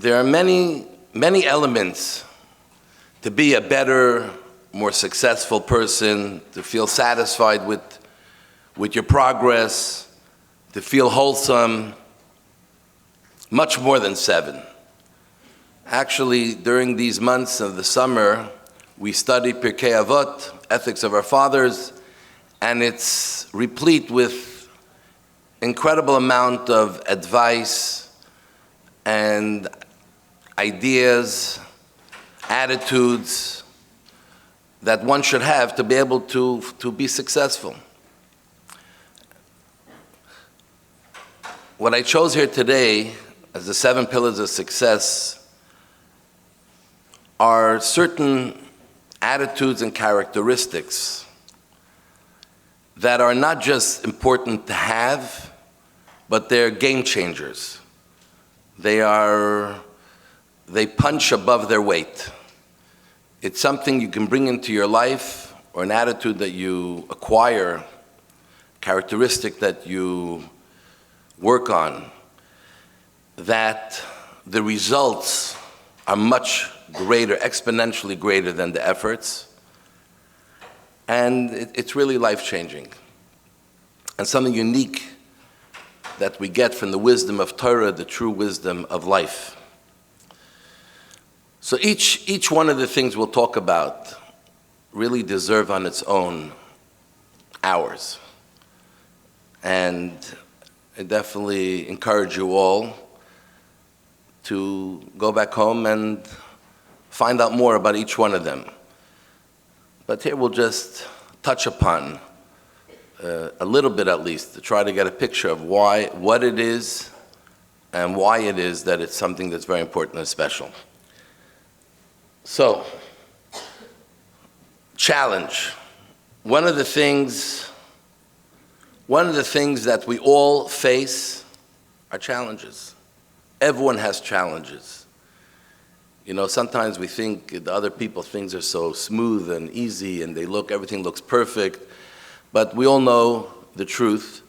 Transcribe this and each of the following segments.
There are many elements to be a better, more successful person, to feel satisfied with your progress, to feel wholesome, much more than 7. Actually, during these months of the summer, we study Pirkei Avot, Ethics of Our Fathers, and it's replete with incredible amount of advice and ideas, attitudes that one should have to be able to be successful. What I chose here today as the 7 pillars of success are certain attitudes and characteristics that are not just important to have, but they're game changers. They punch above their weight. It's something you can bring into your life, or an attitude that you acquire, characteristic that you work on, that the results are much greater, exponentially greater than the efforts. And it's really life-changing. And something unique that we get from the wisdom of Torah, the true wisdom of life. So each one of the things we'll talk about really deserve on its own hours. And I definitely encourage you all to go back home and find out more about each one of them. But here we'll just touch upon a little bit, at least, to try to get a picture of what it is and why it is that it's something that's very important and special. So, challenge. One of the things that we all face are challenges. Everyone has challenges. You know, sometimes we think the other people, things are so smooth and easy and everything looks perfect. But we all know the truth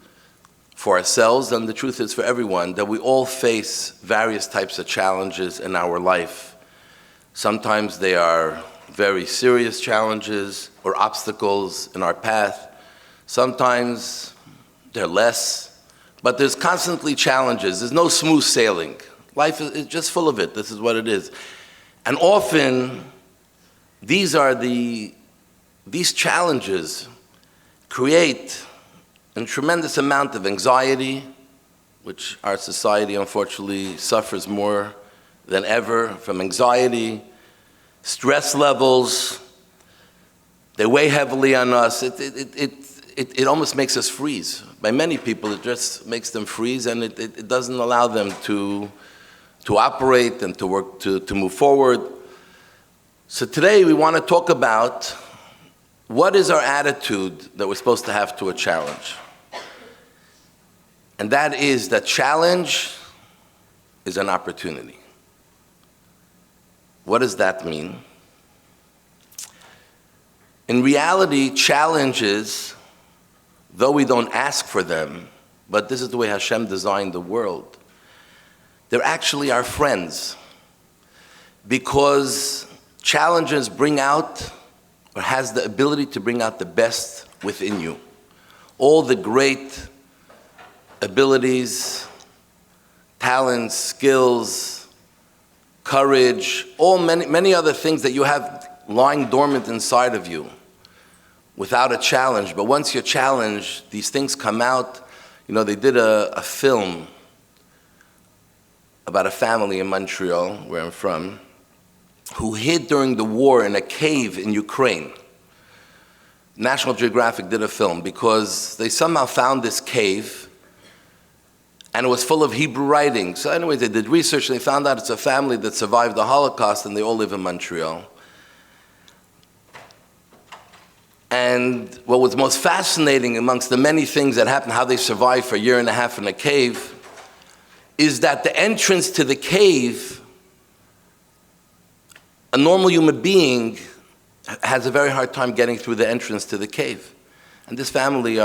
for ourselves, and the truth is for everyone, that we all face various types of challenges in our life. Sometimes they are very serious challenges or obstacles in our path. Sometimes they're less, but there's constantly challenges. There's no smooth sailing. Life is just full of it. This is what it is. And often, these challenges create a tremendous amount of anxiety, which our society unfortunately suffers more than ever from anxiety, stress levels. They weigh heavily on us. It almost makes us freeze. By many people, it just makes them freeze, and it doesn't allow them to operate and to work, to move forward. So today we want to talk about what is our attitude that we're supposed to have to a challenge. And that is that challenge is an opportunity. What does that mean? In reality, challenges, though we don't ask for them, but this is the way Hashem designed the world, they're actually our friends, because challenges bring out, or has the ability to bring out the best within you. All the great abilities, talents, skills, courage, many other things that you have lying dormant inside of you without a challenge. But once you're challenged, these things come out. You know, they did a film about a family in Montreal, where I'm from, who hid during the war in a cave in Ukraine. National Geographic did a film because they somehow found this cave and it was full of Hebrew writing. So anyway, they did research and they found out it's a family that survived the Holocaust and they all live in Montreal. And what was most fascinating amongst the many things that happened, how they survived for a year and a half in a cave, is that the entrance to the cave, a normal human being has a very hard time getting through the entrance to the cave. And this family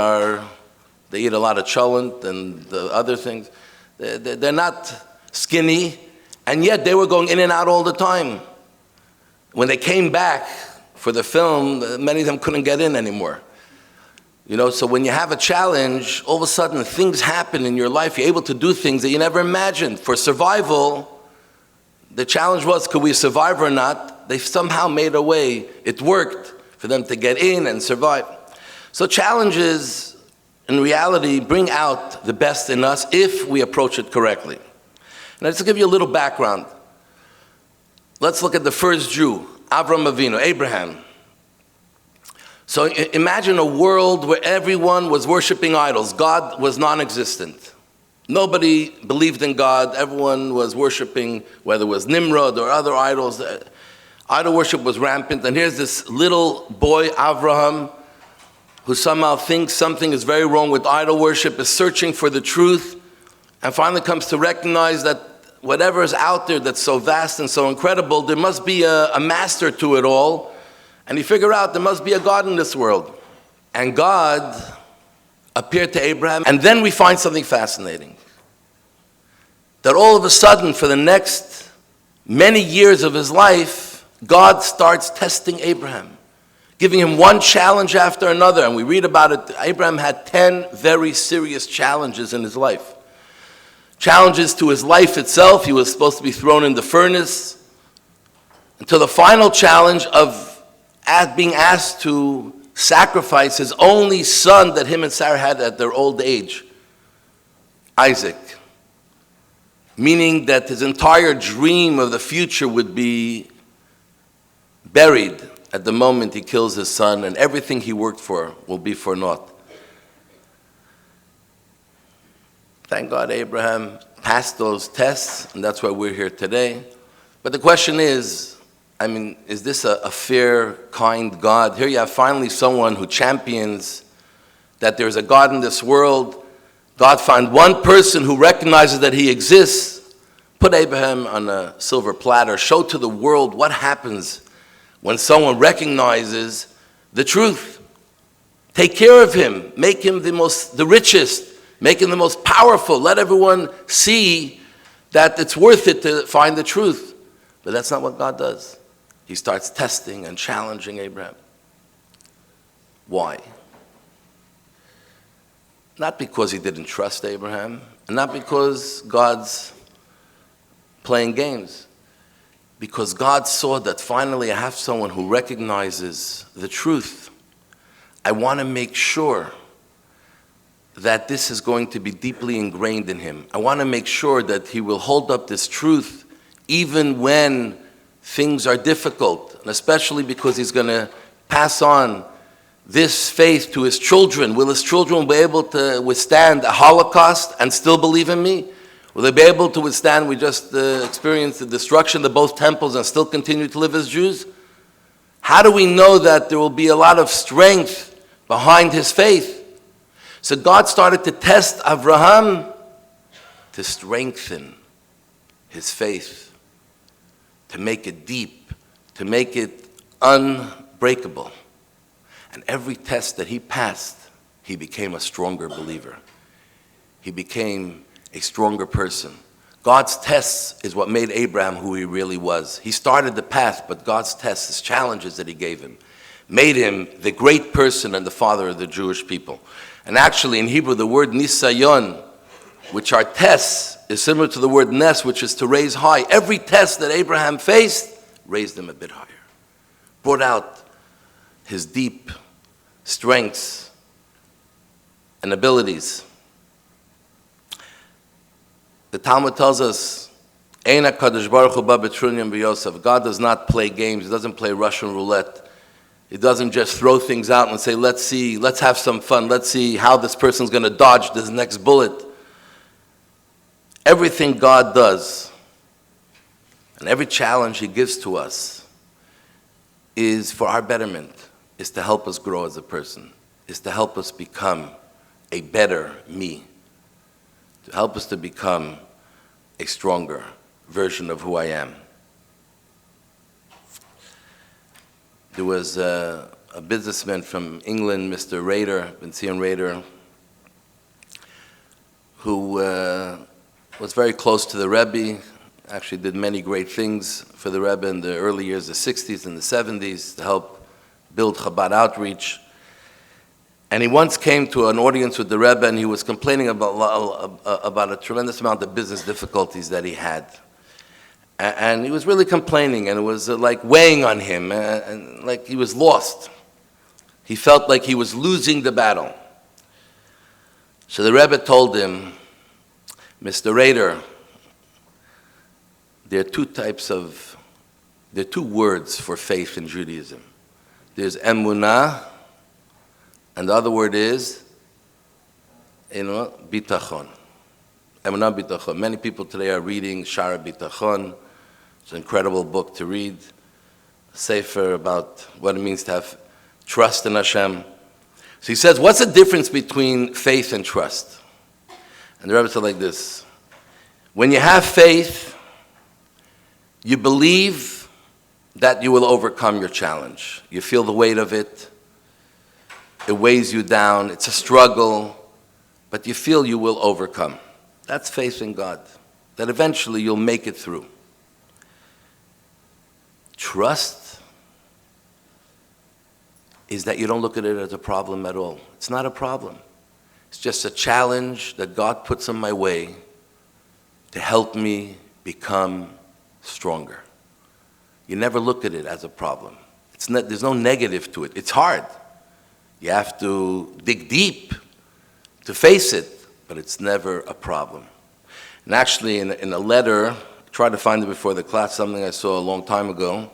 they eat a lot of cholent and the other things. They're not skinny, And yet they were going in and out all the time. When they came back for the film, many of them couldn't get in anymore. So when you have a challenge, all of a sudden things happen in your life. You're able to do things that you never imagined. For survival, the challenge was, could we survive or not? They somehow made a way. It worked for them to get in and survive. So challenges, in reality, bring out the best in us if we approach it correctly. Now, let's give you a little background. Let's look at the first Jew, Avram Avinu, Abraham. So imagine a world where everyone was worshiping idols. God was non-existent. Nobody believed in God. Everyone was worshiping, whether it was Nimrod or other idols. Idol worship was rampant. And here's this little boy, Avraham, who somehow thinks something is very wrong with idol worship, is searching for the truth, and finally comes to recognize that whatever is out there that's so vast and so incredible, there must be a master to it all. And you figure out there must be a God in this world. And God appeared to Abraham. And then we find something fascinating. That all of a sudden, for the next many years of his life, God starts testing Abraham, giving him one challenge after another. And we read about it. Abraham had 10 very serious challenges in his life. Challenges to his life itself. He was supposed to be thrown in the furnace. Until the final challenge of being asked to sacrifice his only son that him and Sarah had at their old age, Isaac. Meaning that his entire dream of the future would be buried at the moment he kills his son, and everything he worked for will be for naught. Thank God Abraham passed those tests, and that's why we're here today. But the question is this a fair, kind God? Here you have finally someone who champions that there's a God in this world. God found one person who recognizes that he exists, put Abraham on a silver platter, show to the world what happens when someone recognizes the truth. Take care of him, make him the richest, make him the most powerful. Let everyone see that it's worth it to find the truth. But that's not what God does. He starts testing and challenging Abraham. Why? Not because he didn't trust Abraham, and not because God's playing games. Because God saw that finally I have someone who recognizes the truth. I want to make sure that this is going to be deeply ingrained in him. I want to make sure that he will hold up this truth even when things are difficult, and especially because he's going to pass on this faith to his children. Will his children be able to withstand a Holocaust and still believe in me? Will they be able to withstand, we just experienced the destruction of both temples and still continue to live as Jews? How do we know that there will be a lot of strength behind his faith? So God started to test Abraham to strengthen his faith, to make it deep, to make it unbreakable. And every test that he passed, he became a stronger believer. He became a stronger person. God's tests is what made Abraham who he really was. He started the path, but God's tests, his challenges that he gave him, made him the great person and the father of the Jewish people. And actually in Hebrew, the word nisayon, which are tests, is similar to the word nes, which is to raise high. Every test that Abraham faced raised him a bit higher, brought out his deep strengths and abilities. The Talmud tells us, Ein HaKadosh Baruch Hu ba b'trunyim b'yosef. God does not play games. He doesn't play Russian roulette. He doesn't just throw things out and say, let's see, let's have some fun. Let's see how this person's going to dodge this next bullet. Everything God does and every challenge he gives to us is for our betterment, is to help us grow as a person, is to help us become a better me, to help us to become a stronger version of who I am. There was a businessman from England, Mr. Rader, Benzion Rader, who was very close to the Rebbe. Actually did many great things for the Rebbe in the early years, the 60s and the 70s, to help build Chabad outreach. And he once came to an audience with the Rebbe, and he was complaining about a tremendous amount of business difficulties that he had. And he was really complaining, and it was like weighing on him, and like he was lost. He felt like he was losing the battle. So the Rebbe told him, Mr. Rader, there are two words for faith in Judaism. There's emunah, and the other word is, bitachon. Emunah, bitachon. Many people today are reading Shara Bitachon. It's an incredible book to read, a sefer about what it means to have trust in Hashem. So he says, what's the difference between faith and trust? And the Rebbe said like this: when you have faith, you believe that you will overcome your challenge. You feel the weight of it. It weighs you down. It's a struggle, but you feel you will overcome. That's faith in God, that eventually you'll make it through. Trust is that you don't look at it as a problem at all. It's not a problem. It's just a challenge that God puts in my way to help me become stronger. You never look at it as a problem. There's no negative to it. It's hard. You have to dig deep to face it, but it's never a problem. And actually, in a letter, I tried to find it before the class, something I saw a long time ago,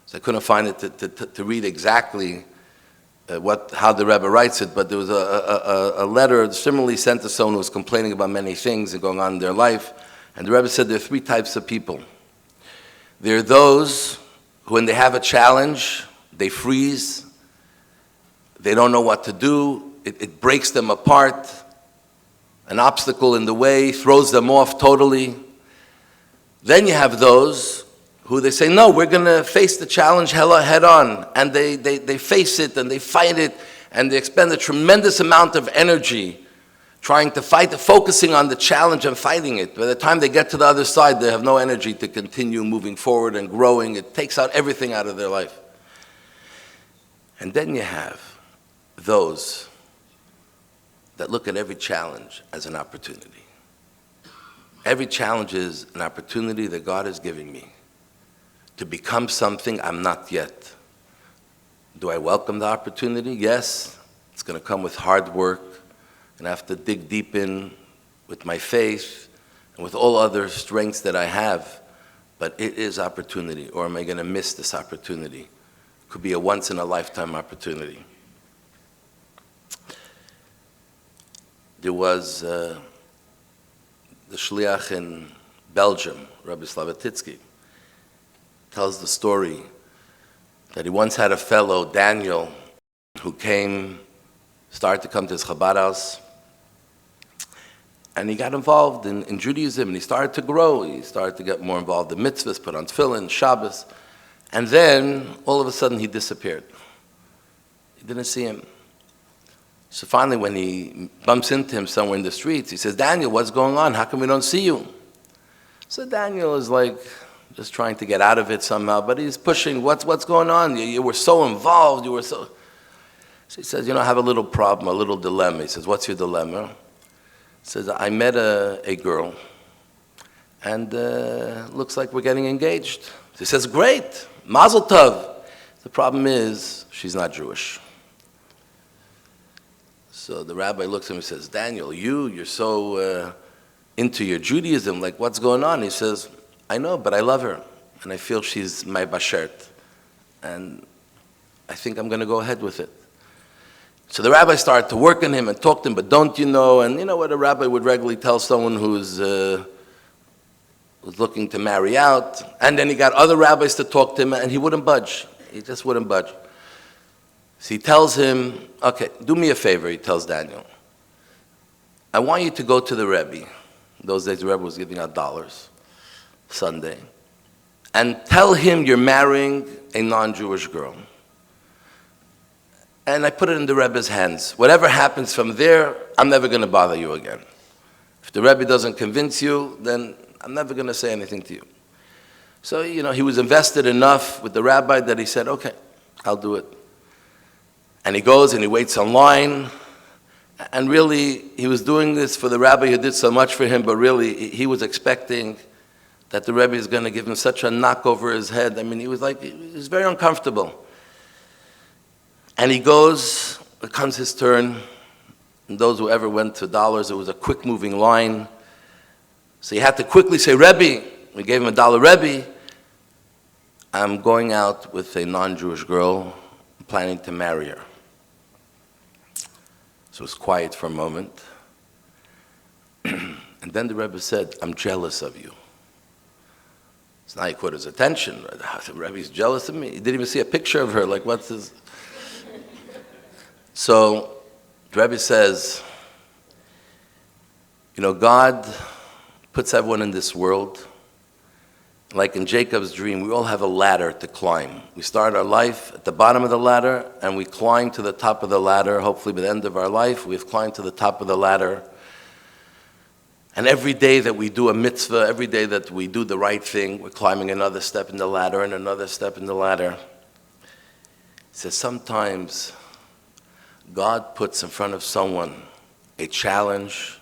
so I couldn't find it to read exactly how the Rebbe writes it, but there was a letter similarly sent to someone who was complaining about many things and going on in their life, and the Rebbe said there are three types of people. There are those who, when they have a challenge, they freeze, they don't know what to do, it breaks them apart, an obstacle in the way throws them off totally. Then you have those who they say, no, we're going to face the challenge head on, and they face it and they fight it, and they expend a tremendous amount of energy trying to fight, focusing on the challenge and fighting it. By the time they get to the other side, they have no energy to continue moving forward and growing. It takes out everything out of their life. And then you have those that look at every challenge as an opportunity. Every challenge is an opportunity that God is giving me to become something I'm not yet. Do I welcome the opportunity? Yes. It's going to come with hard work, and I have to dig deep in with my faith and with all other strengths that I have. But it is opportunity. Or am I going to miss this opportunity? It could be a once-in-a-lifetime opportunity. There was the shliach in Belgium, Rabbi Slavatitsky, tells the story that he once had a fellow, Daniel, who started to come to his Chabad house, and he got involved in Judaism, and he started to grow. He started to get more involved in mitzvahs, put on tefillin, Shabbos, and then all of a sudden he disappeared. He didn't see him. So finally, when he bumps into him somewhere in the streets, he says, Daniel, what's going on? How come we don't see you? So Daniel is like just trying to get out of it somehow, but he's pushing, what's going on? You were so involved, So he says, I have a little problem, a little dilemma. He says, what's your dilemma? He says, I met a girl, and looks like we're getting engaged. He says, great, mazel tov. The problem is, she's not Jewish. So the rabbi looks at him and says, Daniel, you're so into your Judaism, like what's going on? He says, I know, but I love her, and I feel she's my bashert, and I think I'm going to go ahead with it. So the rabbi started to work on him and talk to him, but don't you know, and you know what a rabbi would regularly tell someone who's looking to marry out, and then he got other rabbis to talk to him, and he wouldn't budge. He just wouldn't budge. So he tells him, okay, do me a favor, he tells Daniel. I want you to go to the Rebbe. In those days, the Rebbe was giving out dollars Sunday. And tell him you're marrying a non-Jewish girl. And I put it in the Rebbe's hands. Whatever happens from there, I'm never going to bother you again. If the Rebbe doesn't convince you, then I'm never going to say anything to you. So, he was invested enough with the rabbi that he said, okay, I'll do it. And he goes and he waits online. And really, he was doing this for the rabbi who did so much for him, but really, he was expecting that the Rebbe is going to give him such a knock over his head. I mean, he was very uncomfortable. And he goes, it comes his turn. And those who ever went to dollars, it was a quick-moving line. So he had to quickly say, Rebbe, we gave him $1, Rebbe, I'm going out with a non-Jewish girl, I'm planning to marry her. So it was quiet for a moment. And then the Rebbe said, I'm jealous of you. So now he caught his attention. The Rebbe's jealous of me. He didn't even see a picture of her. Like, what's this? So the Rebbe says, God puts everyone in this world. Like in Jacob's dream, we all have a ladder to climb. We start our life at the bottom of the ladder, and we climb to the top of the ladder. Hopefully by the end of our life, we've climbed to the top of the ladder. And every day that we do a mitzvah, every day that we do the right thing, we're climbing another step in the ladder and another step in the ladder. He says sometimes God puts in front of someone a challenge,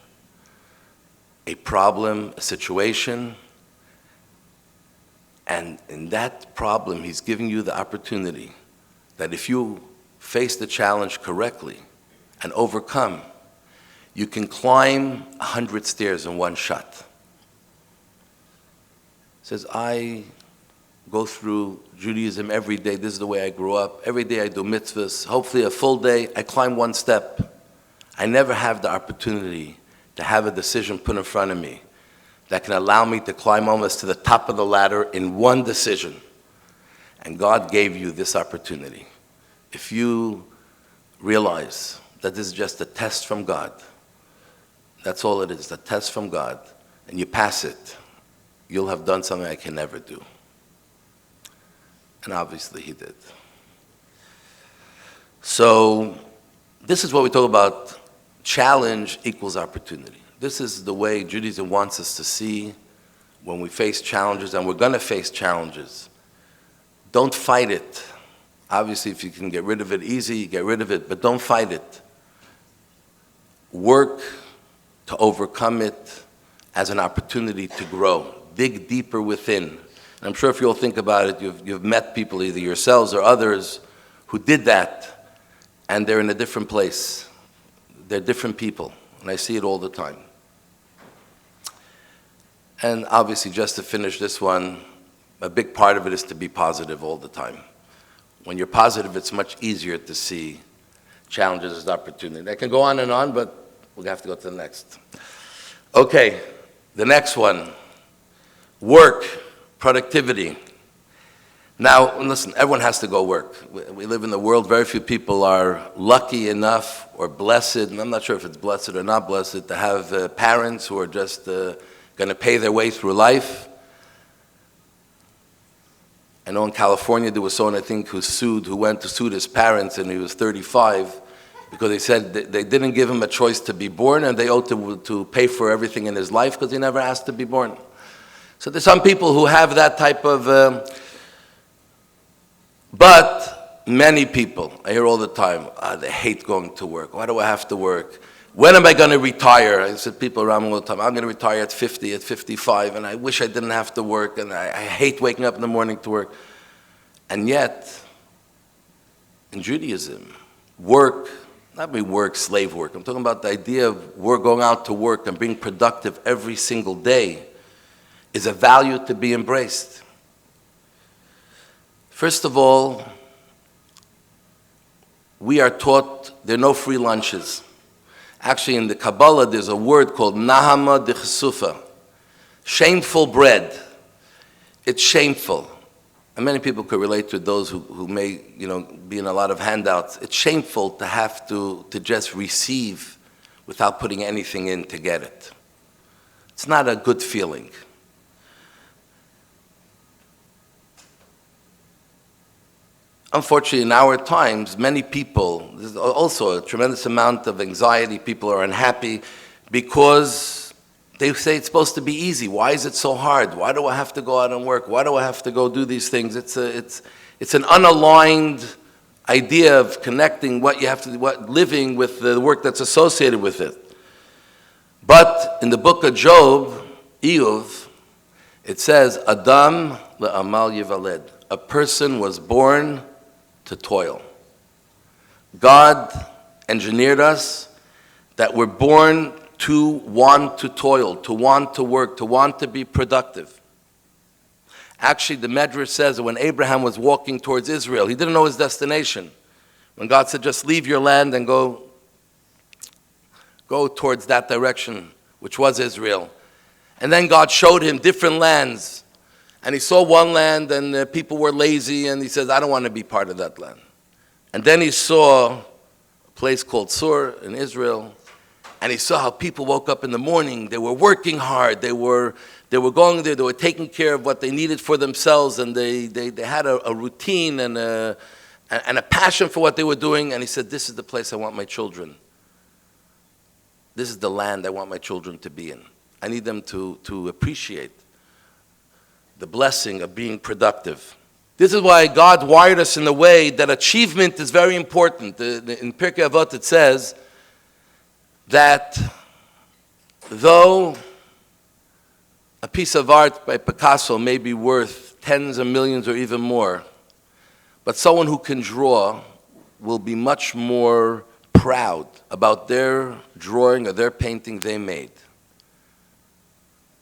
a problem, a situation, and in that problem, he's giving you the opportunity that if you face the challenge correctly and overcome, you can climb 100 stairs in one shot. He says, I go through Judaism every day. This is the way I grew up. Every day I do mitzvahs. Hopefully a full day, I climb one step. I never have the opportunity to have a decision put in front of me that can allow me to climb almost to the top of the ladder in one decision. And God gave you this opportunity. If you realize that this is just a test from God, that's all it is, a test from God, and you pass it, you'll have done something I can never do. And obviously he did. So this is what we talk about. Challenge equals opportunity. This is the way Judaism wants us to see when we face challenges, and we're going to face challenges. Don't fight it. Obviously, if you can get rid of it easy, get rid of it, but don't fight it. Work to overcome it as an opportunity to grow. Dig deeper within. And I'm sure if you all think about it, you've met people, either yourselves or others, who did that, and they're in a different place. They're different people, and I see it all the time. And obviously, just to finish this one, a big part of it is to be positive all the time. When you're positive, it's much easier to see challenges as opportunity. I can go on, but we'll have to go to the next. Okay, the next one, work, productivity. Now, listen, everyone has to go work. We live in the world, very few people are lucky enough or blessed, and I'm not sure if it's blessed or not blessed, to have parents who are just going to pay their way through life. I know in California there was someone, I think, who went to sue his parents, and he was 35, because they said they didn't give him a choice to be born, and they owed to pay for everything in his life because he never asked to be born. So there's some people who have that type of... But many people, I hear all the time, they hate going to work. Why do I have to work? When am I going to retire? I said, people around me all the time, I'm going to retire at 50, at 55, and I wish I didn't have to work, and I hate waking up in the morning to work. And yet, in Judaism, work, not be work, slave work, I'm talking about the idea of work, going out to work and being productive every single day, is a value to be embraced. First of all, we are taught there are no free lunches. Actually, in the Kabbalah, there's a word called nahama dechesufa, shameful bread. It's shameful. And many people could relate to those who may, be in a lot of handouts. It's shameful to have to just receive without putting anything in to get it. It's not a good feeling. Unfortunately, in our times, many people, there's also a tremendous amount of anxiety. People are unhappy because They say it's supposed to be easy. Why is it so hard? Why do I have to go out and work? Why do I have to go do these things? It's an unaligned idea of connecting what you have to do, living with the work that's associated with it. But in the book of Job, Eov, it says, Adam le'amal yivaled. A person was born to toil. God engineered us that we're born to want to toil, to want to work, to want to be productive. Actually, the Medrash says that when Abraham was walking towards Israel, he didn't know his destination. When God said, just leave your land and go towards that direction, which was Israel. And then God showed him different lands. And he saw one land and the people were lazy, and he says, I don't want to be part of that land. And then he saw a place called Sur in Israel, and he saw how people woke up in the morning. They were working hard. They were going there. They were taking care of what they needed for themselves, and they had a routine and a passion for what they were doing. And he said, this is the place I want my children. This is the land I want my children to be in. I need them to appreciate the blessing of being productive. This is why God wired us in a way that achievement is very important. In Pirkei Avot it says that though a piece of art by Picasso may be worth tens of millions or even more, but someone who can draw will be much more proud about their drawing or their painting they made.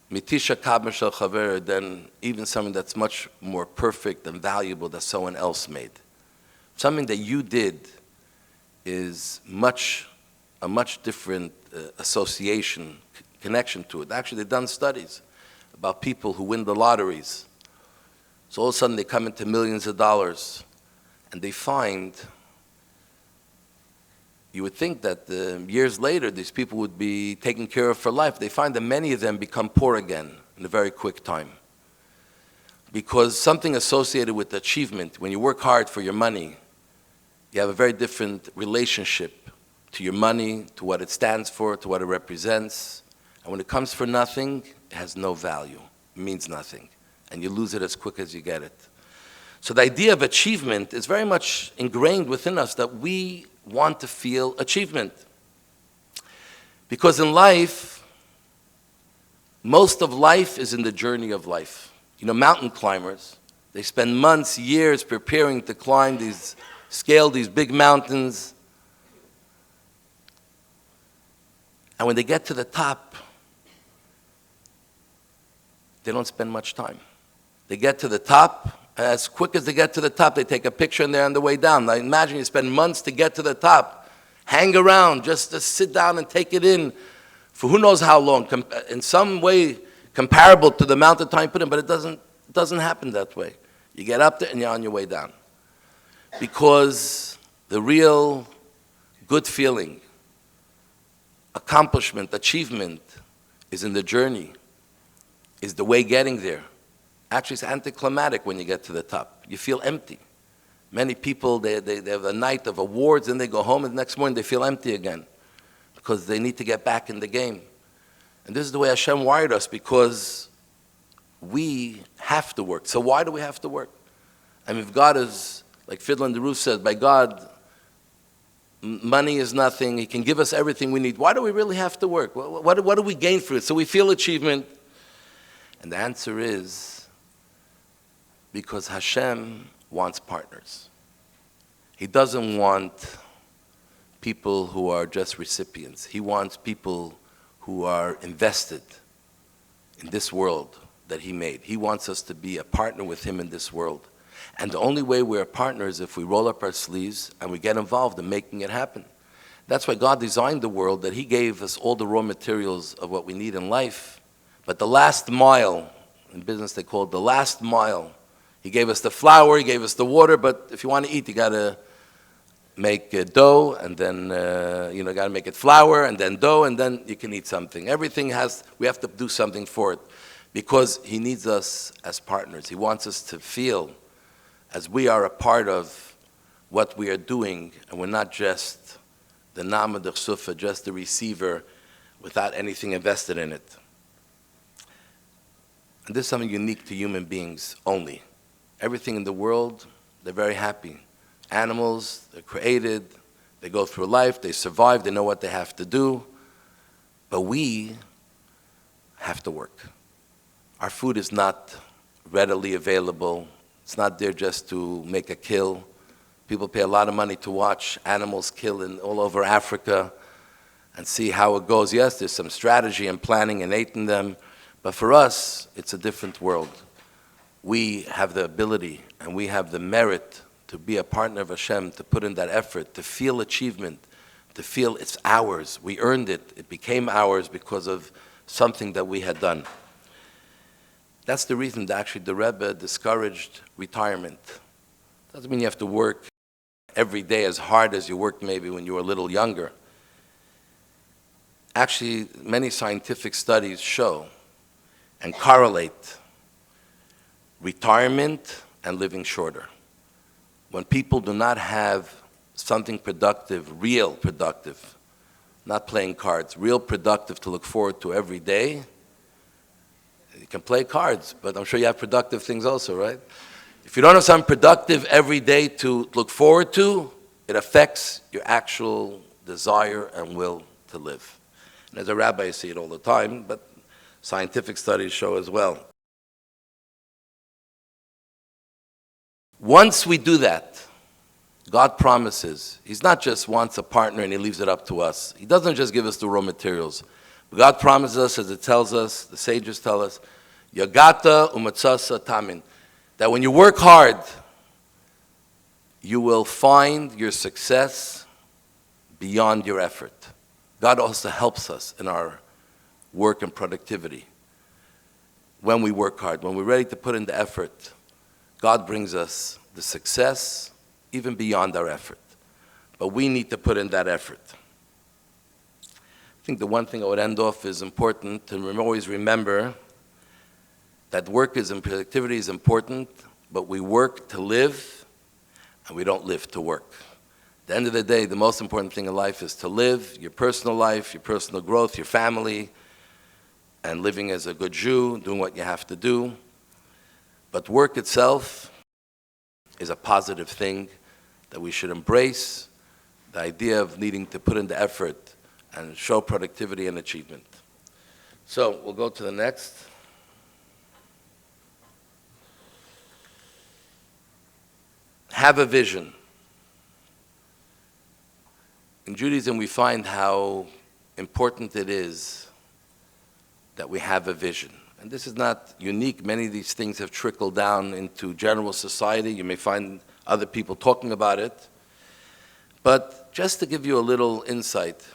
Mitisha kabel shel chaver, than even something that's much more perfect and valuable that someone else made. Something that you did is a much different association, connection to it. Actually, they've done studies about people who win the lotteries. So all of a sudden they come into millions of dollars, and they find, you would think that years later these people would be taken care of for life. They find that many of them become poor again in a very quick time. Because something associated with achievement, when you work hard for your money, you have a very different relationship to your money, to what it stands for, to what it represents. And when it comes for nothing, it has no value. It means nothing. And you lose it as quick as you get it. So the idea of achievement is very much ingrained within us, that we want to feel achievement. Because in life, most of life is in the journey of life. You know, mountain climbers, they spend months, years preparing to climb scale these big mountains. And when they get to the top, they don't spend much time. They get to the top, and as quick as they get to the top, they take a picture and they're on the way down. Now imagine you spend months to get to the top, hang around, just to sit down and take it in for who knows how long, in some way comparable to the amount of time you put in, but it doesn't happen that way. You get up there and you're on your way down. Because the real good feeling, accomplishment, achievement is in the journey, is the way getting there. Actually, it's anticlimactic when you get to the top. You feel empty. Many people, they have a night of awards and they go home and the next morning they feel empty again because they need to get back in the game. And this is the way Hashem wired us, because we have to work. So why do we have to work? I mean, if God is, like Fiddler on the Roof says, by God, money is nothing. He can give us everything we need. Why do we really have to work? What do we gain for it? So we feel achievement. And the answer is because Hashem wants partners. He doesn't want people who are just recipients. He wants people who are invested in this world that He made. He wants us to be a partner with Him in this world. And the only way we're a partner is if we roll up our sleeves and we get involved in making it happen. That's why God designed the world, that He gave us all the raw materials of what we need in life. But the last mile, in business they call it the last mile. He gave us the flour, He gave us the water, but if you want to eat, you got to make dough, and then, got to make it flour, and then dough, and then you can eat something. We have to do something for it, because He needs us as partners. He wants us to feel as we are a part of what we are doing, and we're not just the Nama de Sufa, just the receiver without anything invested in it. And this is something unique to human beings only. Everything in the world, they're very happy. Animals, they're created, they go through life, they survive, they know what they have to do. But we have to work. Our food is not readily available. It's not there just to make a kill. People pay a lot of money to watch animals kill all over Africa and see how it goes. Yes, there's some strategy and planning and eating them, but for us, it's a different world. We have the ability and we have the merit to be a partner of Hashem, to put in that effort, to feel achievement, to feel it's ours. We earned it. It became ours because of something that we had done. That's the reason that actually the Rebbe discouraged retirement. Doesn't mean you have to work every day as hard as you worked maybe when you were a little younger. Actually, many scientific studies show and correlate retirement and living shorter. When people do not have something productive, real productive, not playing cards, real productive to look forward to every day, you can play cards, but I'm sure you have productive things also, right? If you don't have something productive every day to look forward to, it affects your actual desire and will to live. And as a rabbi, I see it all the time, but scientific studies show as well. Once we do that, God promises, He's not just wants a partner and He leaves it up to us. He doesn't just give us the raw materials. But God promises us, as it tells us, the sages tell us, Yagata umatzasa tamin, that when you work hard, you will find your success beyond your effort. God also helps us in our work and productivity. When we work hard, when we're ready to put in the effort, God brings us the success even beyond our effort. But we need to put in that effort. I think the one thing I would end off is important to always remember that work and productivity is important, but we work to live and we don't live to work. At the end of the day, the most important thing in life is to live your personal life, your personal growth, your family, and living as a good Jew, doing what you have to do. But work itself is a positive thing that we should embrace, the idea of needing to put in the effort and show productivity and achievement. So we'll go to the next. Have a vision. In Judaism, we find how important it is that we have a vision. And this is not unique. Many of these things have trickled down into general society. You may find other people talking about it. But just to give you a little insight,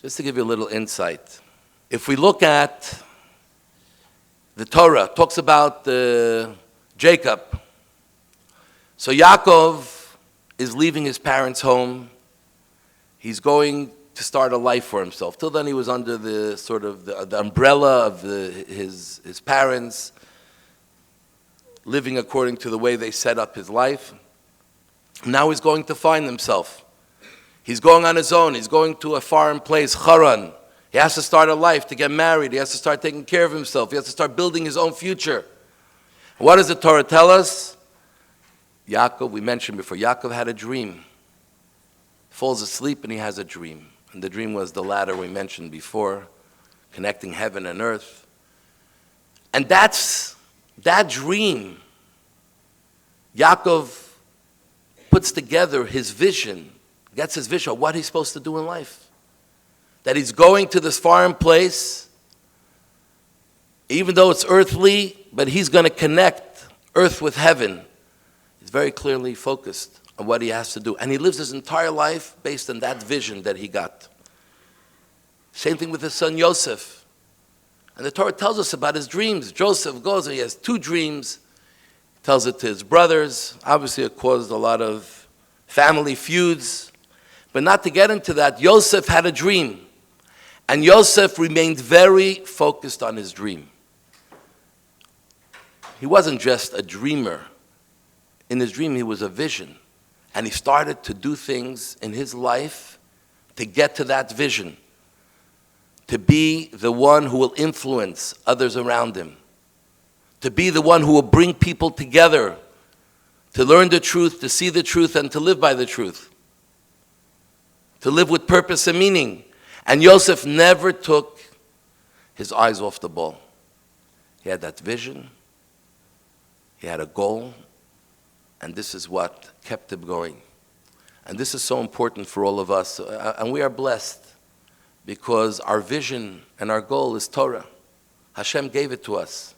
if we look at the Torah, it talks about Jacob. So Yaakov is leaving his parents' home. He's going to start a life for himself. Till then he was under the sort of the umbrella of his parents, living according to the way they set up his life. Now he's going to find himself. He's going on his own. He's going to a foreign place, Haran. He has to start a life, to get married. He has to start taking care of himself. He has to start building his own future. What does the Torah tell us? Yaakov, we mentioned before, Yaakov had a dream. Falls asleep and he has a dream. And the dream was the ladder we mentioned before, connecting heaven and earth. And that dream, Yaakov puts together his vision, gets his vision of what he's supposed to do in life. That he's going to this foreign place, even though it's earthly, but he's going to connect earth with heaven. He's very clearly focused on what he has to do. And he lives his entire life based on that vision that he got. Same thing with his son Yosef. And the Torah tells us about his dreams. Joseph goes and he has 2 dreams. He tells it to his brothers. Obviously it caused a lot of family feuds. But not to get into that, Yosef had a dream. And Yosef remained very focused on his dream. He wasn't just a dreamer. In his dream, he was a vision. And he started to do things in his life to get to that vision. to be the one who will influence others around him, to be the one who will bring people together, to learn the truth, to see the truth, and to live by the truth, to live with purpose and meaning. And Yosef never took his eyes off the ball. He had that vision, he had a goal, and this is what kept him going. And this is so important for all of us. And we are blessed because our vision and our goal is Torah. Hashem gave it to us.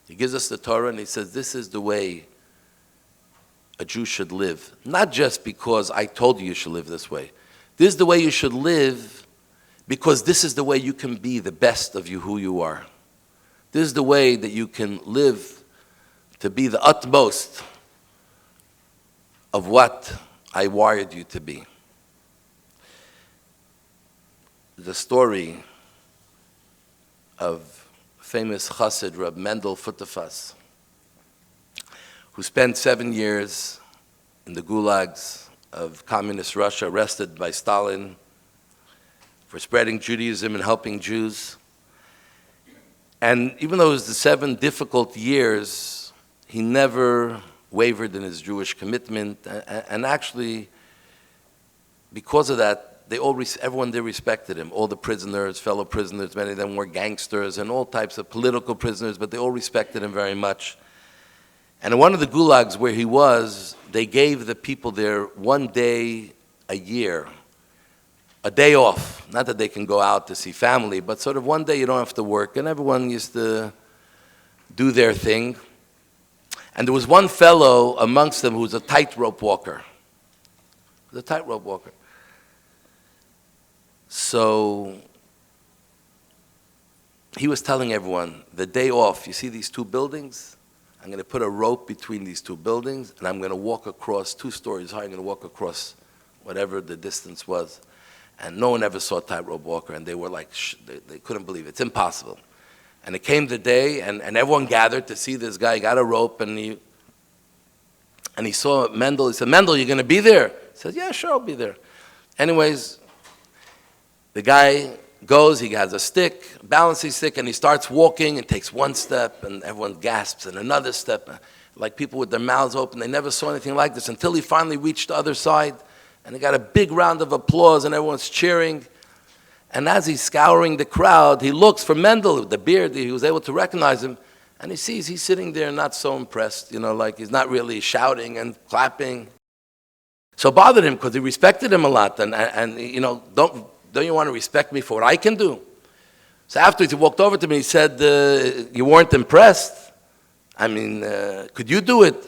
He gives us the Torah and he says, this is the way a Jew should live. Not just because I told you you should live this way. This is the way you should live because this is the way you can be the best of you, who you are. This is the way that you can live to be the utmost of what I wired you to be. The story of famous Chassid Reb Mendel Futerfas, who spent 7 years in the gulags of communist Russia, arrested by Stalin for spreading Judaism and helping Jews. And even though it was the 7 difficult years, he never wavered in his Jewish commitment. And actually, because of that, everyone there respected him. All the prisoners, fellow prisoners, many of them were gangsters and all types of political prisoners, but they all respected him very much. And in one of the gulags where he was, they gave the people there 1 day a year, a day off. Not that they can go out to see family, but sort of 1 day you don't have to work, and everyone used to do their thing. And there was one fellow amongst them who was a tightrope walker. So he was telling everyone, the day off, you see these 2 buildings? I'm going to put a rope between these 2 buildings, and I'm going to walk across 2 stories high. I'm going to walk across whatever the distance was. And no one ever saw a tightrope walker, and they were like, they couldn't believe it. It's impossible. And it came the day, and everyone gathered to see this guy. He got a rope, and he saw Mendel. He said, Mendel, you going to be there? He said, yeah, sure, I'll be there. Anyways, the guy goes, he has a stick, balancing stick, and he starts walking and takes 1 step, and everyone gasps, and another step, like people with their mouths open. They never saw anything like this until he finally reached the other side, and he got a big round of applause, and everyone's cheering. And as he's scouring the crowd, he looks for Mendel with the beard. He was able to recognize him, and he sees he's sitting there not so impressed, like he's not really shouting and clapping. So it bothered him because he respected him a lot, and don't you want to respect me for what I can do? So afterwards, he walked over to me. He said, you weren't impressed? I mean, could you do it?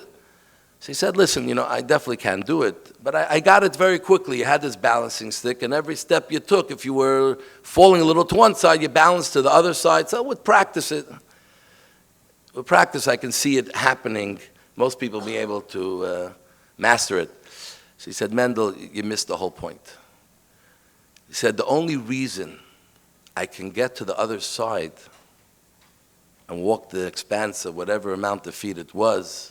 So he said, listen, I definitely can do it. But I got it very quickly. You had this balancing stick, and every step you took, if you were falling a little to one side, you balanced to the other side. So with practice, I can see it happening. Most people being able to master it. So he said, Mendel, you missed the whole point. He said, the only reason I can get to the other side and walk the expanse of whatever amount of feet it was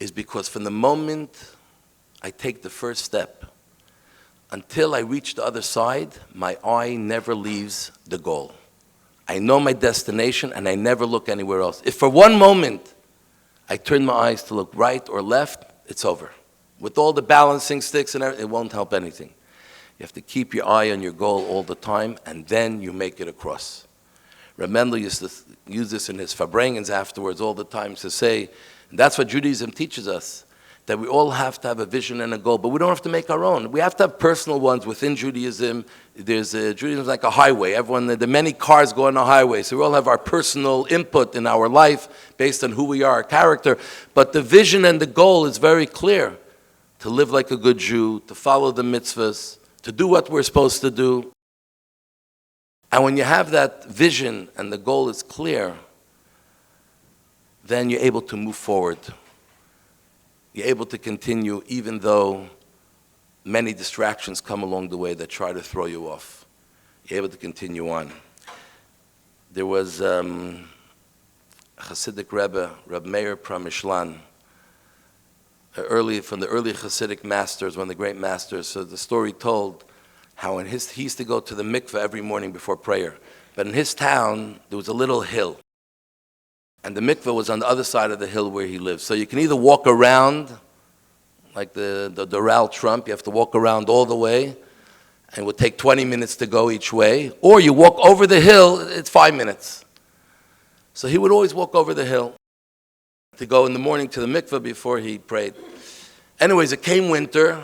is because from the moment I take the first step until I reach the other side, my eye never leaves the goal. I know my destination and I never look anywhere else. If for one moment I turn my eyes to look right or left, it's over. With all the balancing sticks and everything, it won't help anything. You have to keep your eye on your goal all the time, and then you make it across. Reb Mendel used to use this in his Farbrengens afterwards all the time to say, and that's what Judaism teaches us, that we all have to have a vision and a goal, but we don't have to make our own. We have to have personal ones within Judaism. Judaism is like a highway. The many cars go on a highway, so we all have our personal input in our life based on who we are, our character. But the vision and the goal is very clear: to live like a good Jew, to follow the mitzvahs, to do what we're supposed to do. And when you have that vision and the goal is clear, then you're able to move forward. You're able to continue even though many distractions come along the way that try to throw you off. You're able to continue on. There was a Hasidic Rebbe, Reb Meir Pramishlan, from the early Hasidic masters, one of the great masters. So the story told how he used to go to the mikveh every morning before prayer. But in his town, there was a little hill. And the mikveh was on the other side of the hill where he lived. So you can either walk around, like the Doral Trump, you have to walk around all the way, and it would take 20 minutes to go each way. Or you walk over the hill, it's 5 minutes. So he would always walk over the hill to go in the morning to the mikveh before he prayed. Anyways, it came winter,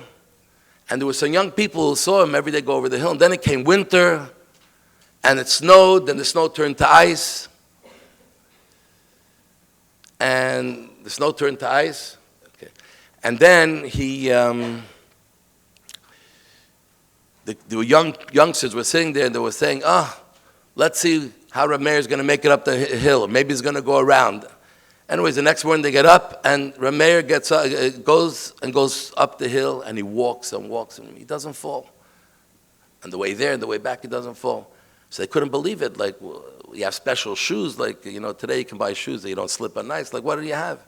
and there were some young people who saw him every day go over the hill. And then it came winter, and it snowed, then the snow turned to ice. And the snow turned to ice. Okay. And then the youngsters were sitting there and they were saying, let's see how Reb Meir is going to make it up the hill. Maybe he's going to go around. Anyways, the next morning they get up and Reb Meir goes up the hill and he walks and walks and he doesn't fall. And the way there and the way back, he doesn't fall. So they couldn't believe it. Like, well, you have special shoes. Like, today you can buy shoes that you don't slip on ice. Like, what did you have?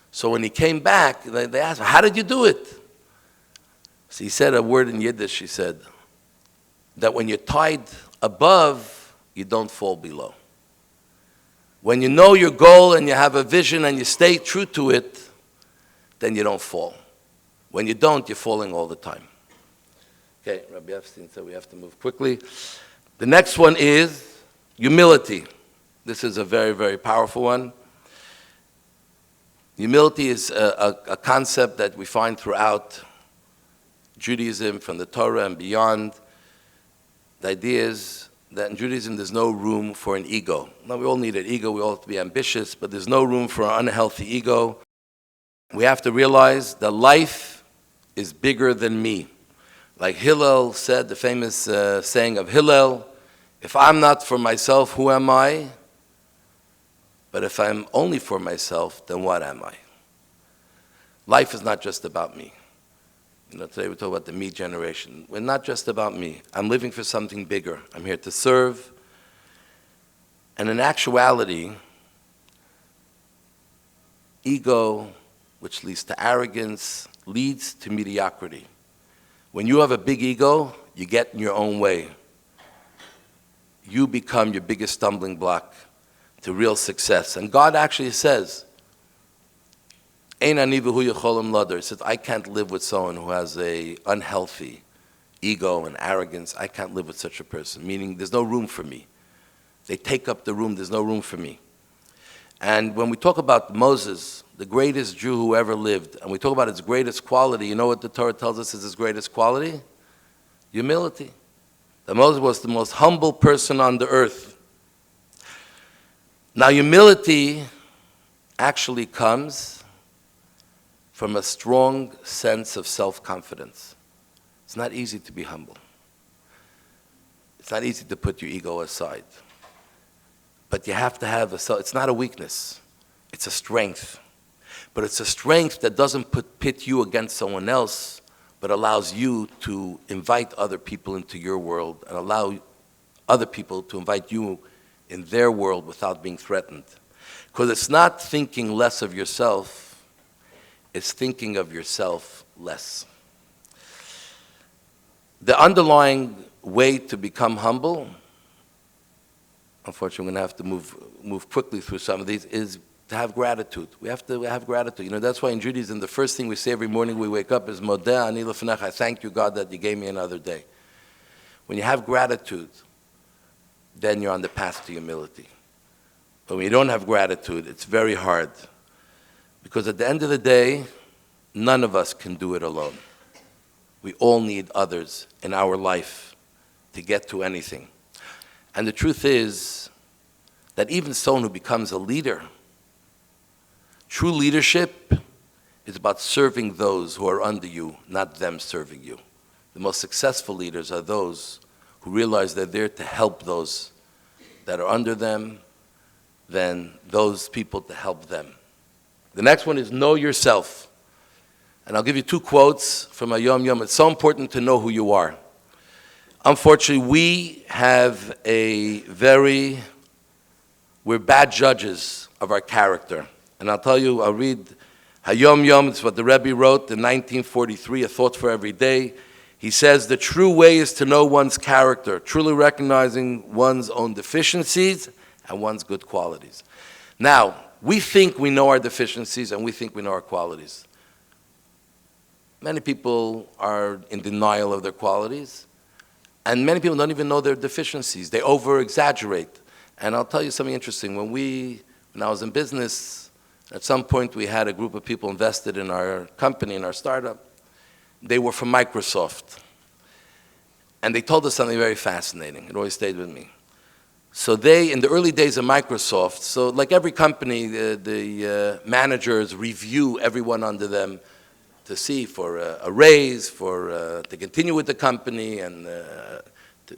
So when he came back, they asked him, how did you do it? So he said a word in Yiddish. He said that when you're tied above, you don't fall below. When you know your goal and you have a vision and you stay true to it, then you don't fall. When you don't, you're falling all the time. Okay, Rabbi Epstein said we have to move quickly. The next one is humility. This is a very, very powerful one. Humility is a concept that we find throughout Judaism, from the Torah and beyond. The idea is that in Judaism there's no room for an ego. Now, we all need an ego, we all have to be ambitious, but there's no room for an unhealthy ego. We have to realize that life is bigger than me. Like Hillel said, the famous saying of Hillel, if I'm not for myself, who am I? But if I'm only for myself, then what am I? Life is not just about me. Today we talk about the me generation. We're not just about me. I'm living for something bigger. I'm here to serve. And in actuality, ego, which leads to arrogance, leads to mediocrity. When you have a big ego, you get in your own way. You become your biggest stumbling block to real success. And God actually says, Ein ani v'hu yecholim ladar. He says, I can't live with someone who has a unhealthy ego and arrogance. I can't live with such a person, meaning there's no room for me. They take up the room, there's no room for me. And when we talk about Moses, the greatest Jew who ever lived, and we talk about his greatest quality, you know what the Torah tells us is his greatest quality? Humility. That Moses was the most humble person on the earth. Now, humility actually comes from a strong sense of self-confidence. It's not easy to be humble. It's not easy to put your ego aside. But you have to have it's not a weakness, it's a strength. But it's a strength that doesn't pit you against someone else, but allows you to invite other people into your world and allow other people to invite you in their world without being threatened. Because it's not thinking less of yourself, it's thinking of yourself less. The underlying way to become humble, unfortunately we're going to have to move quickly through some of these, is to have gratitude. We have to have gratitude. That's why in Judaism, the first thing we say every morning we wake up is, Modeh ani lefnecha, I thank you, God, that you gave me another day. When you have gratitude, then you're on the path to humility. But when you don't have gratitude, it's very hard. Because at the end of the day, none of us can do it alone. We all need others in our life to get to anything. And the truth is that even someone who becomes a leader, true leadership is about serving those who are under you, not them serving you. The most successful leaders are those who realize they're there to help those that are under them, than those people to help them. The next one is know yourself. And I'll give you two quotes from a Yom Yom. It's so important to know who you are. Unfortunately, we're bad judges of our character. And I'll read Hayom Yom, it's what the Rebbe wrote in 1943, A Thought for Every Day. He says the true way is to know one's character, truly recognizing one's own deficiencies and one's good qualities. Now, we think we know our deficiencies and we think we know our qualities. Many people are in denial of their qualities, and many people don't even know their deficiencies. They over-exaggerate. And I'll tell you something interesting. When I was in business, at some point we had a group of people invested in our company, in our startup. They were from Microsoft. And they told us something very fascinating. It always stayed with me. So they, in the early days of Microsoft, so like every company, the managers review everyone under them to see for a raise, to continue with the company, and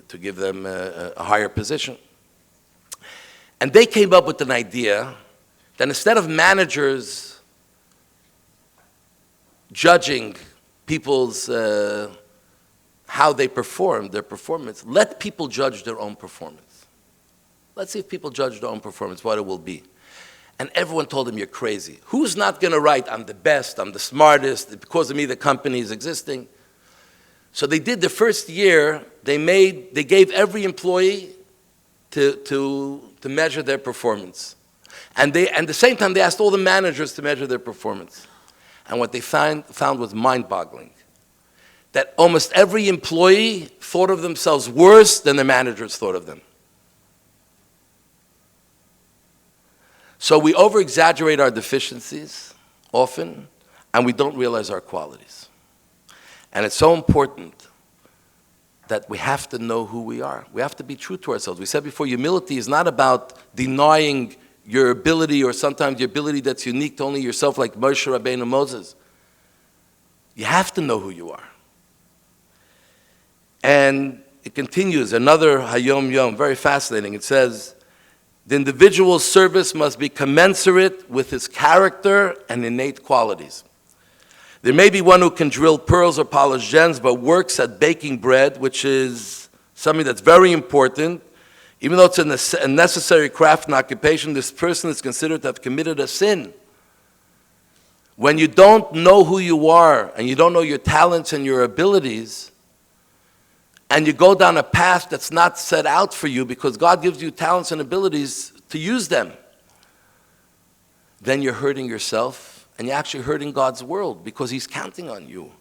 to give them a higher position. And they came up with an idea that instead of managers judging people's how they perform, their performance, let people judge their own performance. Let's see if people judge their own performance, what it will be. And everyone told him, you're crazy. Who's not going to write, I'm the best, I'm the smartest, because of me the company is existing? So they did the first year, they gave every employee to measure their performance. And at the same time, they asked all the managers to measure their performance. And what they found was mind-boggling. That almost every employee thought of themselves worse than the managers thought of them. So we over-exaggerate our deficiencies often, and we don't realize our qualities. And it's so important that we have to know who we are. We have to be true to ourselves. We said before, humility is not about denying your ability, or sometimes your ability that's unique to only yourself, like Moshe Rabbeinu Moses. You have to know who you are. And it continues, another Hayom Yom, very fascinating. It says, the individual's service must be commensurate with his character and innate qualities. There may be one who can drill pearls or polish gems, but works at baking bread, which is something that's very important. Even though it's a necessary craft and occupation, this person is considered to have committed a sin. When you don't know who you are, and you don't know your talents and your abilities, and you go down a path that's not set out for you because God gives you talents and abilities to use them, then you're hurting yourself, and you're actually hurting God's world because He's counting on you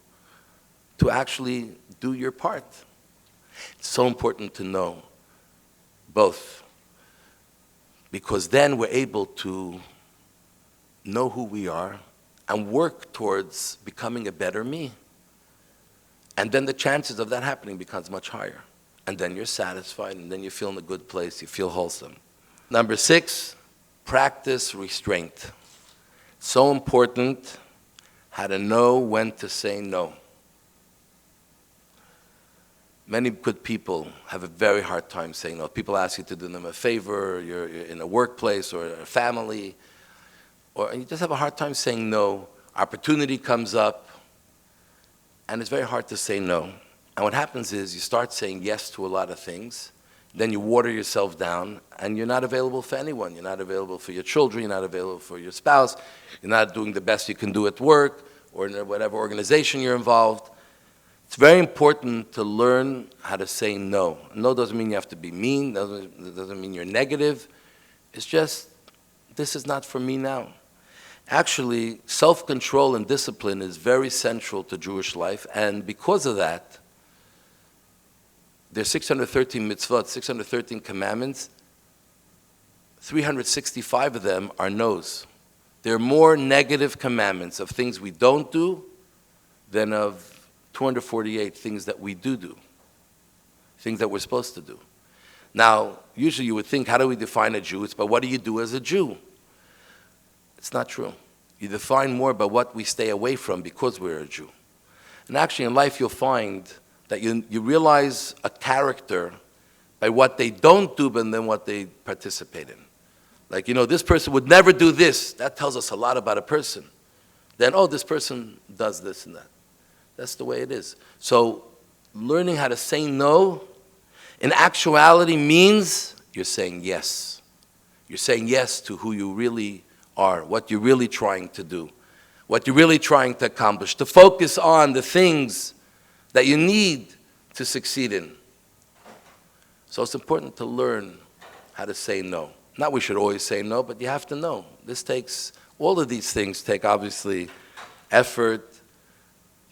to actually do your part. It's so important to know both, because then we're able to know who we are and work towards becoming a better me. And then the chances of that happening becomes much higher. And then you're satisfied, and then you feel in a good place, you feel wholesome. Number 6, practice restraint. So important, how to know when to say no. Many good people have a very hard time saying no. People ask you to do them a favor, you're in a workplace or a family, and you just have a hard time saying no. Opportunity comes up, and it's very hard to say no. And what happens is you start saying yes to a lot of things, then you water yourself down, and you're not available for anyone. You're not available for your children, you're not available for your spouse, you're not doing the best you can do at work, or in whatever organization you're involved. It's very important to learn how to say no. No doesn't mean you have to be mean, doesn't mean you're negative. It's just, this is not for me now. Actually, self-control and discipline is very central to Jewish life, and because of that, there's 613 mitzvot, 613 commandments. 365 of them are no's. There are more negative commandments of things we don't do than of 248 things that we do, things that we're supposed to do. Now, usually you would think, how do we define a Jew? It's by what do you do as a Jew? It's not true. You define more by what we stay away from because we're a Jew. And actually in life you'll find that you realize a character by what they don't do but then what they participate in. Like, this person would never do this. That tells us a lot about a person. Then, this person does this and that. That's the way it is. So learning how to say no in actuality means you're saying yes. You're saying yes to who you really are, what you're really trying to do, what you're really trying to accomplish, to focus on the things that you need to succeed in. So it's important to learn how to say no. Not we should always say no, but you have to know. All of these things take obviously effort,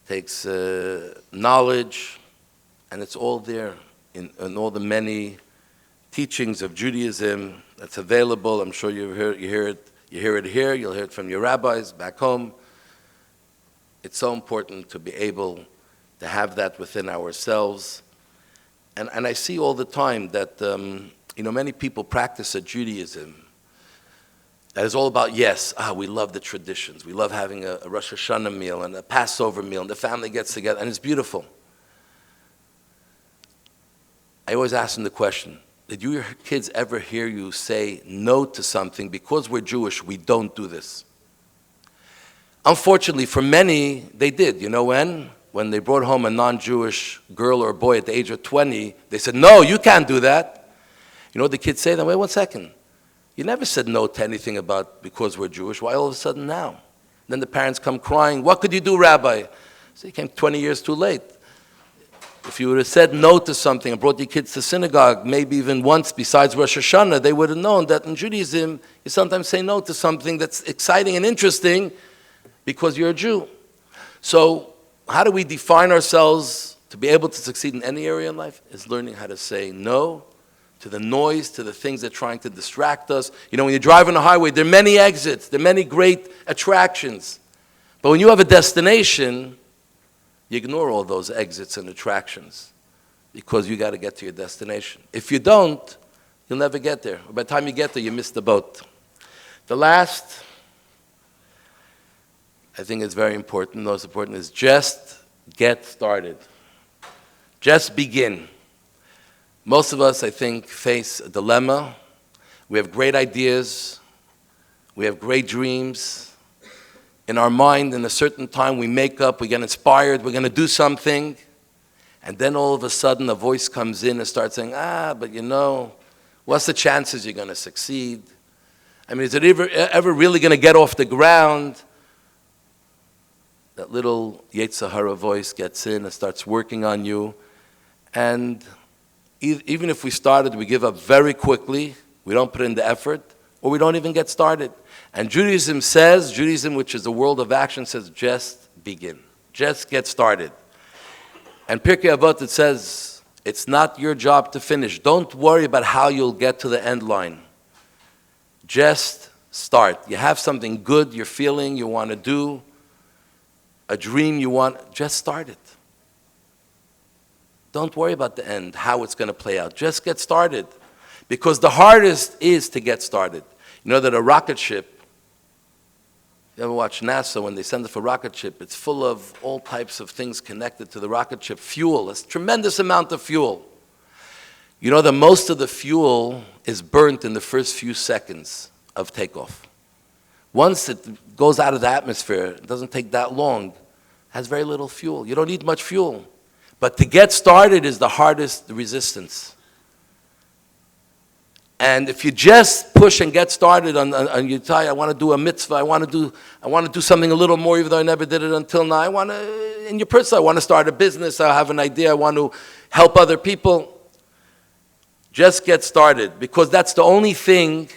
takes knowledge, and it's all there in all the many teachings of Judaism that's available. I'm sure you hear it here, you'll hear it from your rabbis back home. It's so important to be able to have that within ourselves. And I see all the time that, many people practice a Judaism that is all about, yes, we love the traditions. We love having a Rosh Hashanah meal and a Passover meal, and the family gets together, and it's beautiful. I always ask them the question, did your kids ever hear you say no to something? Because we're Jewish, we don't do this. Unfortunately, for many, they did. You know when? When they brought home a non-Jewish girl or boy at the age of 20, they said, no, you can't do that. You know what the kids say? Then wait 1 second. You never said no to anything about because we're Jewish. Why all of a sudden now? Then the parents come crying, what could you do, Rabbi? So you came 20 years too late. If you would have said no to something and brought your kids to synagogue, maybe even once besides Rosh Hashanah, they would have known that in Judaism, you sometimes say no to something that's exciting and interesting because you're a Jew. So how do we define ourselves to be able to succeed in any area in life? Is learning how to say no to the noise, to the things that are trying to distract us. You know, when you drive on the highway, there are many exits, there are many great attractions. But when you have a destination, you ignore all those exits and attractions because you got to get to your destination. If you don't, you'll never get there. By the time you get there, you miss the boat. The last, I think is very important, most important, is just get started. Just begin. Most of us, I think, face a dilemma. We have great ideas. We have great dreams. In our mind, in a certain time, we make up, we get inspired, we're going to do something. And then all of a sudden, a voice comes in and starts saying, but you know, what's the chances you're going to succeed? I mean, is it ever really going to get off the ground? That little Yetzer Hara voice gets in and starts working on you. And even if we started, we give up very quickly, we don't put in the effort, or we don't even get started. And Judaism, which is the world of action, says just begin. Just get started. And Pirkei Avot, it says, it's not your job to finish. Don't worry about how you'll get to the end line. Just start. You have something good you're feeling, you want to do, a dream you want, just start it. Don't worry about the end, how it's going to play out. Just get started. Because the hardest is to get started. You know that a rocket ship, you ever watch NASA when they send off a rocket ship, it's full of all types of things connected to the rocket ship. Fuel, a tremendous amount of fuel. You know that most of the fuel is burnt in the first few seconds of takeoff. Once it goes out of the atmosphere, it doesn't take that long, it has very little fuel. You don't need much fuel. But to get started is the hardest resistance. And if you just push and get started on you tell you, I want to do a mitzvah, I want to do something a little more, even though I never did it until now. In your personal, I want to start a business, I have an idea, I want to help other people. Just get started, because that's the only thing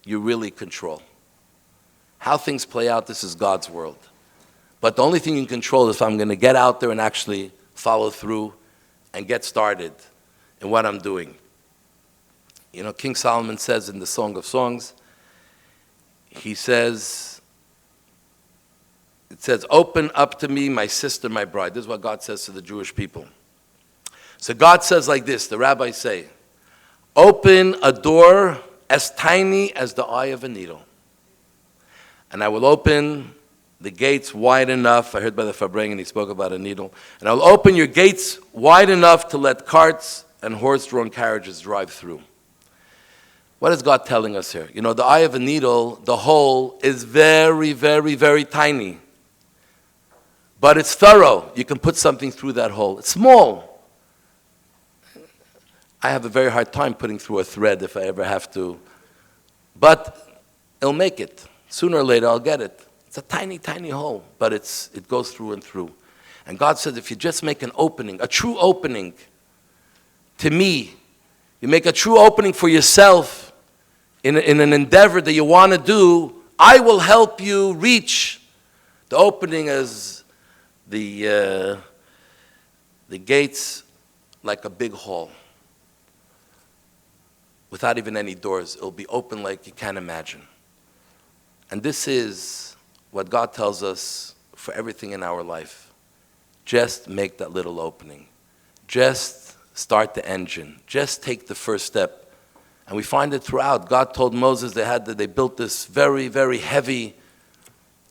you really control. How things play out, this is God's world. But the only thing you can control is if I'm going to get out there and actually follow through and get started in what I'm doing. You know, King Solomon says in the Song of Songs, it says, open up to me, my sister, my bride. This is what God says to the Jewish people. So God says like this, the rabbis say, open a door as tiny as the eye of a needle, and I will open the gates wide enough. I heard by the Fabrengen, he spoke about a needle. And I'll open your gates wide enough to let carts and horse-drawn carriages drive through. What is God telling us here? You know, the eye of a needle, the hole is very, very, very tiny. But it's thorough. You can put something through that hole. It's small. I have a very hard time putting through a thread if I ever have to. But it'll make it. Sooner or later, I'll get it. It's a tiny, tiny hole, but it goes through and through. And God said, if you just make an opening, a true opening to me, you make a true opening for yourself in an endeavor that you want to do, I will help you reach the opening as the gates, like a big hall, without even any doors. It'll be open like you can't imagine. And this is what God tells us for everything in our life. Just make that little opening. Just start the engine. Just take the first step. And we find it throughout. God told Moses they built this very, very heavy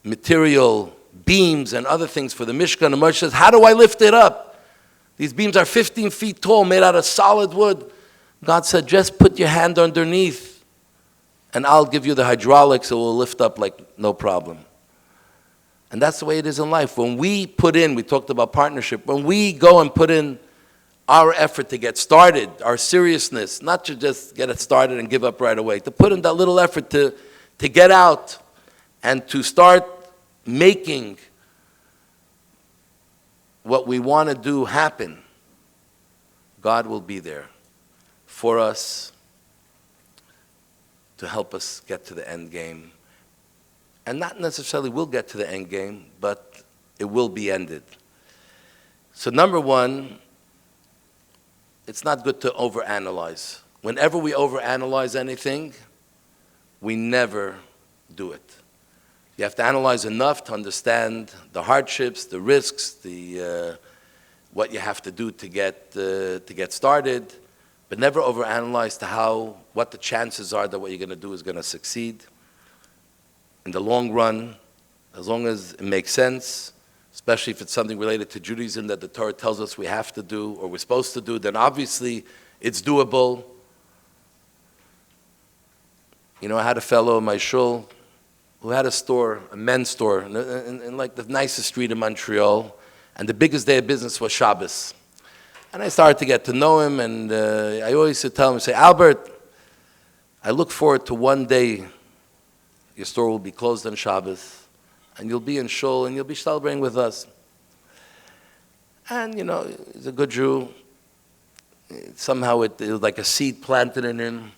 material beams and other things for the Mishkan. And Moshe says, how do I lift it up? These beams are 15 feet tall, made out of solid wood. God said, just put your hand underneath and I'll give you the hydraulics. It will lift up like no problem. And that's the way it is in life. When we put in, we talked about partnership, when we go and put in our effort to get started, our seriousness, not to just get it started and give up right away, to put in that little effort to get out and to start making what we want to do happen, God will be there for us to help us get to the end game. And not necessarily we'll get to the end game, but it will be ended. So number one, it's not good to overanalyze. Whenever we overanalyze anything, we never do it. You have to analyze enough to understand the hardships, the risks, what you have to do to get started, but never overanalyze to what the chances are that what you're going to do is going to succeed. In the long run, as long as it makes sense, especially if it's something related to Judaism that the Torah tells us we have to do or we're supposed to do, then obviously it's doable. You know, I had a fellow in my shul who had a store, a men's store, in like the nicest street in Montreal, and the biggest day of business was Shabbos. And I started to get to know him, and I always used to tell him, say, Albert, I look forward to one day your store will be closed on Shabbos, and you'll be in shul, and you'll be celebrating with us. And, you know, he's a good Jew. Somehow it was like a seed planted in him.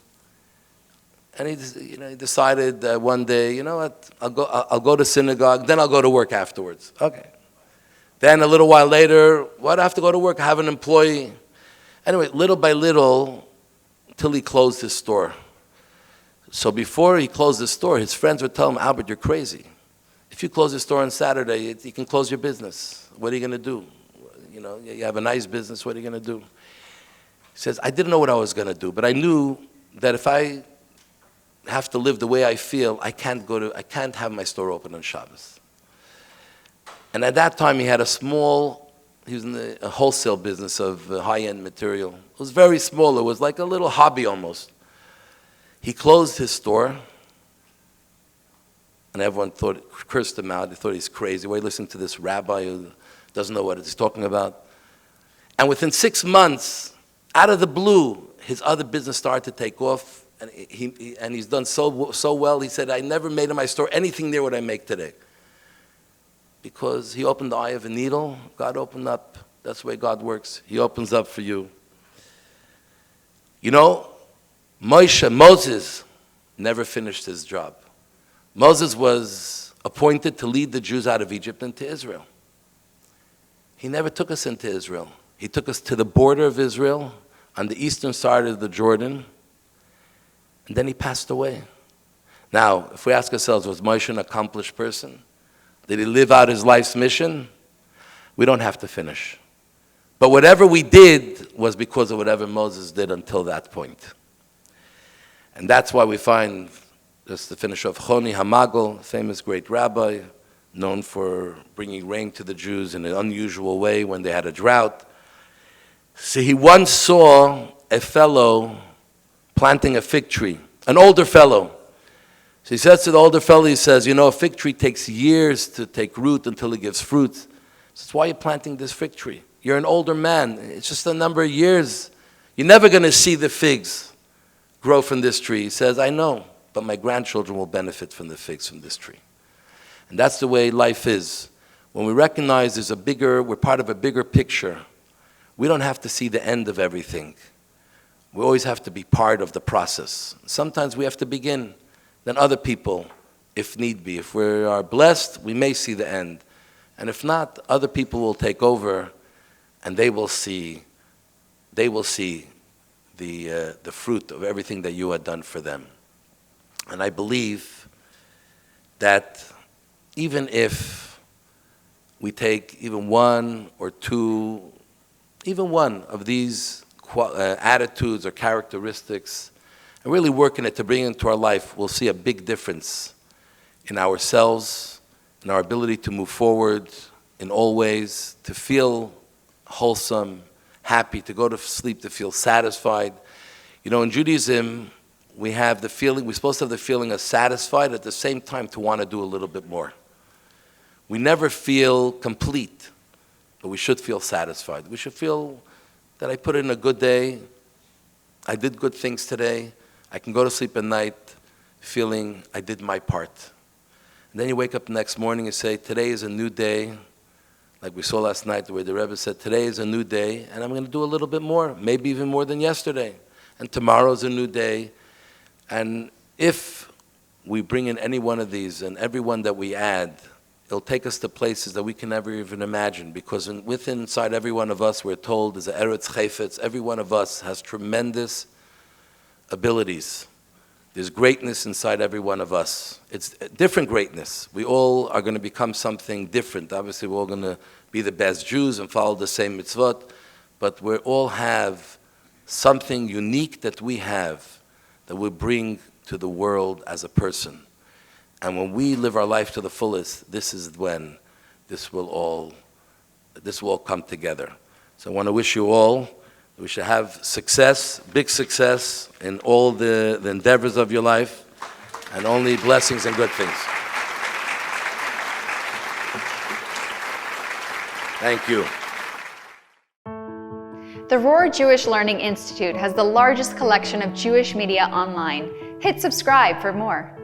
And he decided one day, you know what, I'll go to synagogue, then I'll go to work afterwards. Okay. Then a little while later, what, I have to go to work, I have an employee. Anyway, little by little, till he closed his store. So before he closed his store, his friends would tell him, Albert, you're crazy. If you close your store on Saturday, you can close your business. What are you going to do? You know, you have a nice business, what are you going to do? He says, I didn't know what I was going to do, but I knew that if I have to live the way I feel, I can't have my store open on Shabbos. And at that time, he was in a wholesale business of high-end material. It was very small. It was like a little hobby almost. He closed his store, and everyone cursed him out. They thought he's crazy. Why are you listening to this rabbi who doesn't know what he's talking about? And within 6 months, out of the blue, his other business started to take off, and he's done so well. He said, I never made in my store anything near what I make today. Because he opened the eye of a needle, God opened up. That's the way God works. He opens up for you. You know, Moses never finished his job. Moses was appointed to lead the Jews out of Egypt into Israel. He never took us into Israel. He took us to the border of Israel, on the eastern side of the Jordan, and then he passed away. Now, if we ask ourselves, was Moshe an accomplished person? Did he live out his life's mission? We don't have to finish. But whatever we did was because of whatever Moses did until that point. And that's why we find, just to finish off, Choni Hamagel, famous great rabbi, known for bringing rain to the Jews in an unusual way when they had a drought. So he once saw a fellow planting a fig tree, an older fellow. So he says to the older fellow, he says, you know, a fig tree takes years to take root until it gives fruit. He says, why are you planting this fig tree? You're an older man. It's just a number of years. You're never going to see the figs grow from this tree. He says, I know, but my grandchildren will benefit from the figs from this tree. And that's the way life is. when we recognize we're part of a bigger picture, we don't have to see the end of everything. We always have to be part of the process. Sometimes we have to begin, then other people, if need be. If we are blessed, we may see the end. And if not, other people will take over, and they will see the fruit of everything that you had done for them. And I believe that even if we take even one or two, even one of these attitudes or characteristics, and really work in it to bring it into our life, we'll see a big difference in ourselves, in our ability to move forward in all ways, to feel wholesome, happy, to go to sleep, to feel satisfied. You know, in Judaism, we have the feeling, we're supposed to have the feeling of satisfied, at the same time to want to do a little bit more. We never feel complete, but we should feel satisfied. We should feel that I put in a good day, I did good things today, I can go to sleep at night feeling I did my part. And then you wake up the next morning and say, today is a new day, like we saw last night, the way the Rebbe said, today is a new day, and I'm going to do a little bit more, maybe even more than yesterday. And tomorrow's a new day. And if we bring in any one of these, and every one that we add, it'll take us to places that we can never even imagine, because inside every one of us, we're told, is a eretz chayfetz. Every one of us has tremendous abilities. There's greatness inside every one of us. It's different greatness. We all are going to become something different. Obviously, we're all going to be the best Jews and follow the same mitzvot, but we all have something unique that we have that we bring to the world as a person. And when we live our life to the fullest, this is when this will all come together. So I want to wish you all, we should have success, big success in all the endeavors of your life, and only blessings and good things. Thank you. The Rohr Jewish Learning Institute has the largest collection of Jewish media online. Hit subscribe for more.